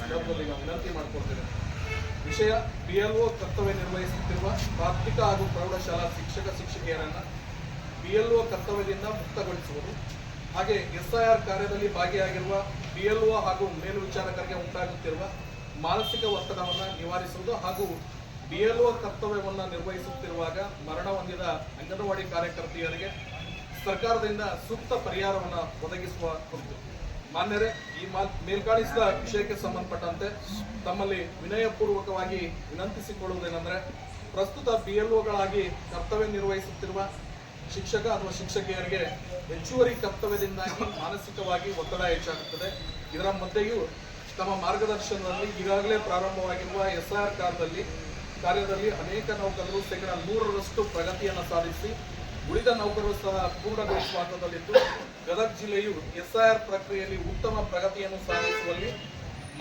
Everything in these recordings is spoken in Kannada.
ಸಂದರ್ಭದಲ್ಲಿ ನಾವು ವಿನಂತಿ ಮಾಡಿಕೊಳ್ತೇವೆ. ವಿಷಯ PLO ಕರ್ತವ್ಯ ನಿರ್ವಹಿಸುತ್ತಿರುವ ಪ್ರಾಥಮಿಕ ಹಾಗೂ ಪ್ರೌಢಶಾಲಾ ಶಿಕ್ಷಕಿಯರನ್ನು PLO ಕರ್ತವ್ಯದಿಂದ ಮುಕ್ತಗೊಳಿಸುವುದು, ಹಾಗೆ SIR ಕಾರ್ಯದಲ್ಲಿ ಭಾಗಿಯಾಗಿರುವ PLO ಹಾಗೂ ಮೇಲ್ವಿಚಾರಕರಿಗೆ ಉಂಟಾಗುತ್ತಿರುವ ಮಾನಸಿಕ ಒತ್ತಡವನ್ನು ನಿವಾರಿಸುವುದು ಹಾಗೂ BLO ಕರ್ತವ್ಯವನ್ನು ನಿರ್ವಹಿಸುತ್ತಿರುವಾಗ ಮರಣ ಹೊಂದಿದ ಅಂಗನವಾಡಿ ಕಾರ್ಯಕರ್ತೆಯರಿಗೆ ಸರ್ಕಾರದಿಂದ ಸೂಕ್ತ ಪರಿಹಾರವನ್ನು ಒದಗಿಸುವ ಕುರಿತು ಮಾನ್ಯರೇ, ಈ ಮೇಲ್ಕಾಣಿಸಿದ ವಿಷಯಕ್ಕೆ ಸಂಬಂಧಪಟ್ಟಂತೆ ತಮ್ಮಲ್ಲಿ ವಿನಯಪೂರ್ವಕವಾಗಿ ವಿನಂತಿಸಿಕೊಳ್ಳುವುದೇನೆಂದರೆ, ಪ್ರಸ್ತುತ BLOಗಳಾಗಿ ಕರ್ತವ್ಯ ನಿರ್ವಹಿಸುತ್ತಿರುವ ಶಿಕ್ಷಕ ಅಥವಾ ಶಿಕ್ಷಕಿಯರಿಗೆ ಹೆಚ್ಚುವರಿ ಕರ್ತವ್ಯದಿಂದಾಗಿ ಮಾನಸಿಕವಾಗಿ ಒತ್ತಡ ಹೆಚ್ಚಾಗುತ್ತದೆ. ಇದರ ಮಧ್ಯೆಯೂ ತಮ್ಮ ಮಾರ್ಗದರ್ಶನದಲ್ಲಿ ಈಗಾಗಲೇ ಪ್ರಾರಂಭವಾಗಿರುವ SIR ಕಾರ್ಯದಲ್ಲಿ ಅನೇಕ ನೌಕರರು 100% ಪ್ರಗತಿಯನ್ನು ಸಾಧಿಸಿ ಉಳಿದ ನೌಕರರು ಸಹ ಪೂರ್ಣಗೊಳಿಸುವ ಹಂತದಲ್ಲಿದ್ದು, ಗದಗ ಜಿಲ್ಲೆಯು SIR ಪ್ರಕ್ರಿಯೆಯಲ್ಲಿ ಉತ್ತಮ ಪ್ರಗತಿಯನ್ನು ಸಾಧಿಸುವಲ್ಲಿ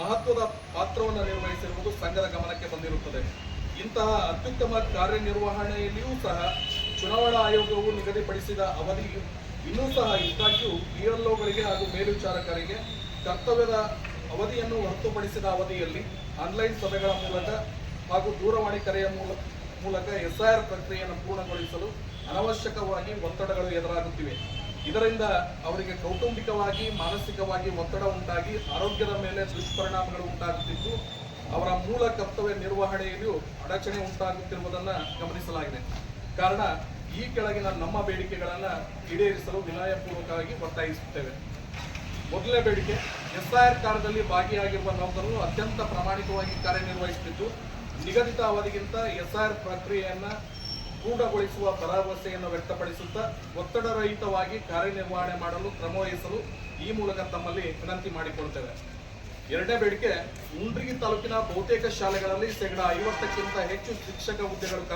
ಮಹತ್ವದ ಪಾತ್ರವನ್ನು ನಿರ್ವಹಿಸಿರುವುದು ಸಂಘದ ಗಮನಕ್ಕೆ ಬಂದಿರುತ್ತದೆ. ಇಂತಹ ಅತ್ಯುತ್ತಮ ಕಾರ್ಯನಿರ್ವಹಣೆಯಲ್ಲಿಯೂ ಸಹ ಚುನಾವಣಾ ಆಯೋಗವು ನಿಗದಿಪಡಿಸಿದ ಅವಧಿಯು ಇನ್ನೂ ಸಹ ಇದ್ದಾಗ್ಯೂ PLOಗಳಿಗೆ ಹಾಗೂ ಮೇಲ್ವಿಚಾರಕರಿಗೆ ಕರ್ತವ್ಯದ ಅವಧಿಯನ್ನು ಹೊರತುಪಡಿಸಿದ ಅವಧಿಯಲ್ಲಿ ಆನ್ಲೈನ್ ಸಭೆಗಳ ಮೂಲಕ ಹಾಗೂ ದೂರವಾಣಿ ಕರೆಯ ಮೂಲಕ SIR ಪ್ರಕ್ರಿಯೆಯನ್ನು ಪೂರ್ಣಗೊಳಿಸಲು ಅನವಶ್ಯಕವಾಗಿ ಒತ್ತಡಗಳು ಎದುರಾಗುತ್ತಿವೆ. ಇದರಿಂದ ಅವರಿಗೆ ಕೌಟುಂಬಿಕವಾಗಿ ಮಾನಸಿಕವಾಗಿ ಒತ್ತಡ ಉಂಟಾಗಿ ಆರೋಗ್ಯದ ಮೇಲೆ ದುಷ್ಪರಿಣಾಮಗಳು ಉಂಟಾಗುತ್ತಿದ್ದು, ಅವರ ಮೂಲ ಕರ್ತವ್ಯ ನಿರ್ವಹಣೆಯಲ್ಲಿಯೂ ಅಡಚಣೆ ಉಂಟಾಗುತ್ತಿರುವುದನ್ನು ಗಮನಿಸಲಾಗಿದೆ. ಕಾರಣ ಈ ಕೆಳಗಿನ ನಮ್ಮ ಬೇಡಿಕೆಗಳನ್ನು ಈಡೇರಿಸಲು ವಿನಯಪೂರ್ವಕವಾಗಿ ಒತ್ತಾಯಿಸುತ್ತೇವೆ. ಮೊದಲನೇ ಬೇಡಿಕೆ, SIR ಕಾರ್ಯದಲ್ಲಿ ಭಾಗಿಯಾಗಿರುವ ನೌಕರರು ಅತ್ಯಂತ ಪ್ರಾಮಾಣಿಕವಾಗಿ ಕಾರ್ಯನಿರ್ವಹಿಸುತ್ತಿದ್ದು, ನಿಗದಿತ ಅವಧಿಗಿಂತ SIR ಪ್ರಕ್ರಿಯೆಯನ್ನು ಪೂರ್ಣಗೊಳಿಸುವ ಭರವಸೆಯನ್ನು ವ್ಯಕ್ತಪಡಿಸುತ್ತಾ ಒತ್ತಡರಹಿತವಾಗಿ ಕಾರ್ಯನಿರ್ವಹಣೆ ಮಾಡಲು ಕ್ರಮವಹಿಸಲು ಈ ಮೂಲಕ ತಮ್ಮಲ್ಲಿ ವಿನಂತಿ ಮಾಡಿಕೊಳ್ತೇವೆ. ಎರಡನೇ ಬೇಡಿಕೆ, ಮುಂಡ್ರಿಗಿ ತಾಲೂಕಿನ ಬಹುತೇಕ ಶಾಲೆಗಳಲ್ಲಿ 50%ಕ್ಕಿಂತ ಹೆಚ್ಚು ಶಿಕ್ಷಕ ಹುದ್ದೆಗಳು